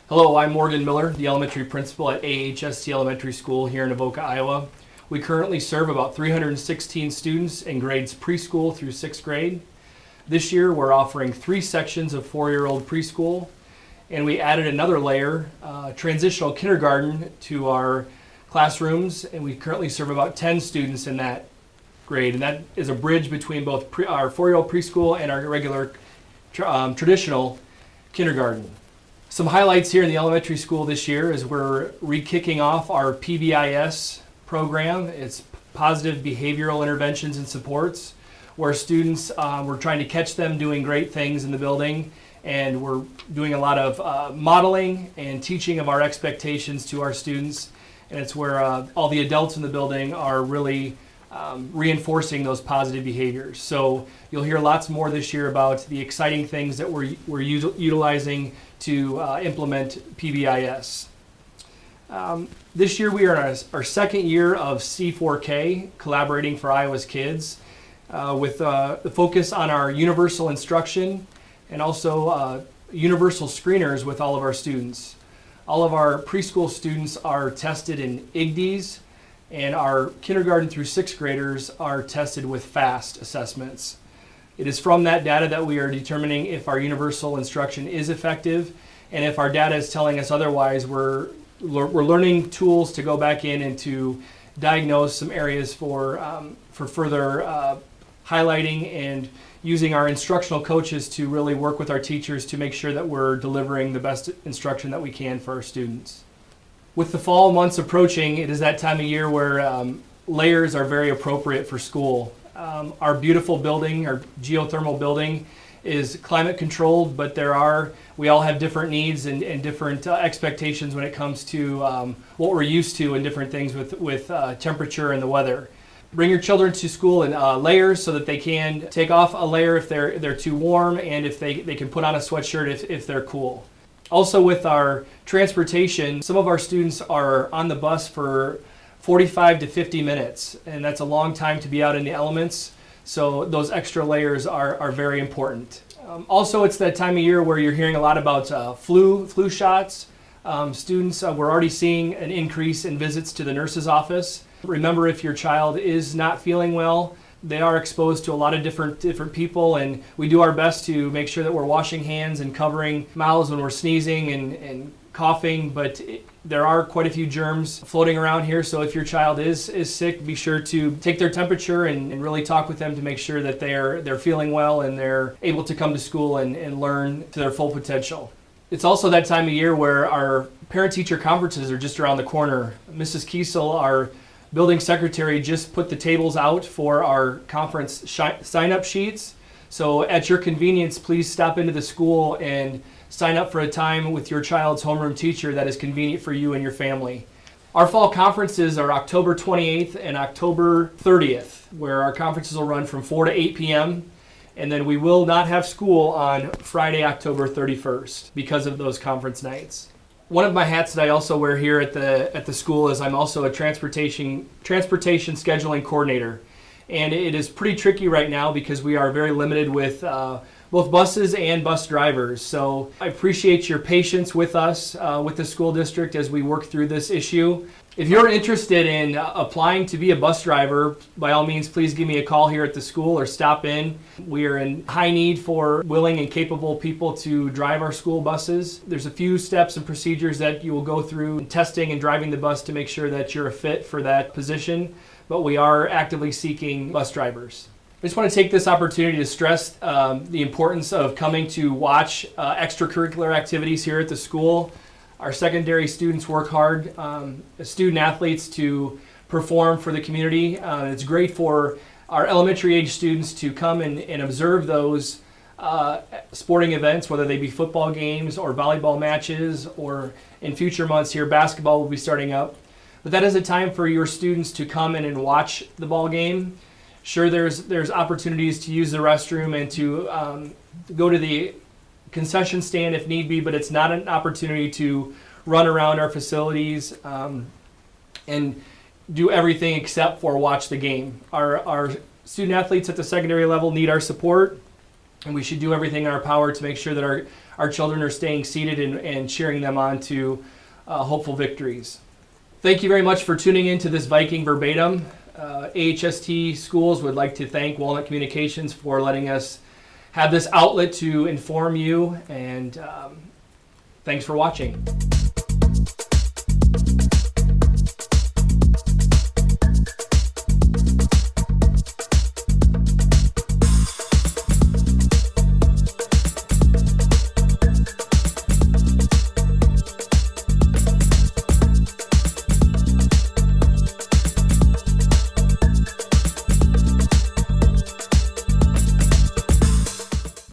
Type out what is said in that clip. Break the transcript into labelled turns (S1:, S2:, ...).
S1: Hello, I'm Morgan Miller, the elementary principal at AHST Elementary School here in Avoca, Iowa. We currently serve about 316 students in grades preschool through 6th grade. This year we're offering 3 sections of 4-year-old preschool, and we added another layer, transitional kindergarten, to our classrooms, and we currently serve about 10 students in that grade, and that is a bridge between both our 4-year-old preschool and our regular traditional kindergarten. Some highlights here in the elementary school this year is we're re-kicking off our PBIS program. It's Positive Behavioral Interventions and Supports, where students, we're trying to catch them doing great things in the building, and we're doing a lot of modeling and teaching of our expectations to our students, and it's where all the adults in the building are really reinforcing those positive behaviors. So you'll hear lots more this year about the exciting things that we're utilizing to implement PBIS. This year we are in our second year of C4K, Collaborating for Iowa's Kids, with the focus on our universal instruction and also universal screeners with all of our students. All of our preschool students are tested in IGDs, and our kindergarten through 6th graders are tested with FAST assessments. It is from that data that we are determining if our universal instruction is effective, and if our data is telling us otherwise, we're learning tools to go back in and to diagnose some areas for further highlighting, and using our instructional coaches to really work with our teachers to make sure that we're delivering the best instruction that we can for our students. With the fall months approaching, it is that time of year where layers are very appropriate for school. Our beautiful building, our geothermal building, is climate controlled, but we all have different needs and different expectations when it comes to what we're used to and different things with temperature and the weather. Bring your children to school in layers so that they can take off a layer if they're too warm, and if they can put on a sweatshirt if they're cool. Also, with our transportation, some of our students are on the bus for 45 to 50 minutes, and that's a long time to be out in the elements, so those extra layers are very important. Also, it's that time of year where you're hearing a lot about flu shots. Students, we're already seeing an increase in visits to the nurse's office. Remember, if your child is not feeling well, they are exposed to a lot of different people, and we do our best to make sure that we're washing hands and covering mouths when we're sneezing and coughing, but there are quite a few germs floating around here, so if your child is sick, be sure to take their temperature and really talk with them to make sure that they're feeling well and they're able to come to school and learn to their full potential. It's also that time of year where our parent-teacher conferences are just around the corner. Mrs. Kiesel, our building secretary, just put the tables out for our conference sign-up sheets. So at your convenience, please stop into the school and sign up for a time with your child's homeroom teacher that is convenient for you and your family. Our fall conferences are October 28th and October 30th, where our conferences will run from 4 to 8 p.m. And then we will not have school on Friday, October 31st because of those conference nights. One of my hats that I also wear here at the school is I'm also a transportation scheduling coordinator. And it is pretty tricky right now because we are very limited with both buses and bus drivers. So I appreciate your patience with us, with the school district, as we work through this issue. If you're interested in applying to be a bus driver, by all means, please give me a call here at the school or stop in. We are in high need for willing and capable people to drive our school buses. There's a few steps and procedures that you will go through in testing and driving the bus to make sure that you're a fit for that position, but we are actively seeking bus drivers. I just want to take this opportunity to stress the importance of coming to watch extracurricular activities here at the school. Our secondary students work hard as student athletes to perform for the community. It's great for our elementary age students to come and observe those sporting events, whether they be football games or volleyball matches, or in future months here, basketball will be starting up. But that is a time for your students to come in and watch the ball game. Sure, there's opportunities to use the restroom and to go to the concession stand if need be, but it's not an opportunity to run around our facilities and do everything except for watch the game. Our student athletes at the secondary level need our support. And we should do everything in our power to make sure that our children are staying seated and cheering them on to hopeful victories. Thank you very much for tuning in to this Viking Verbatim. AHST schools would like to thank Walnut Communications for letting us have this outlet to inform you, and thanks for watching.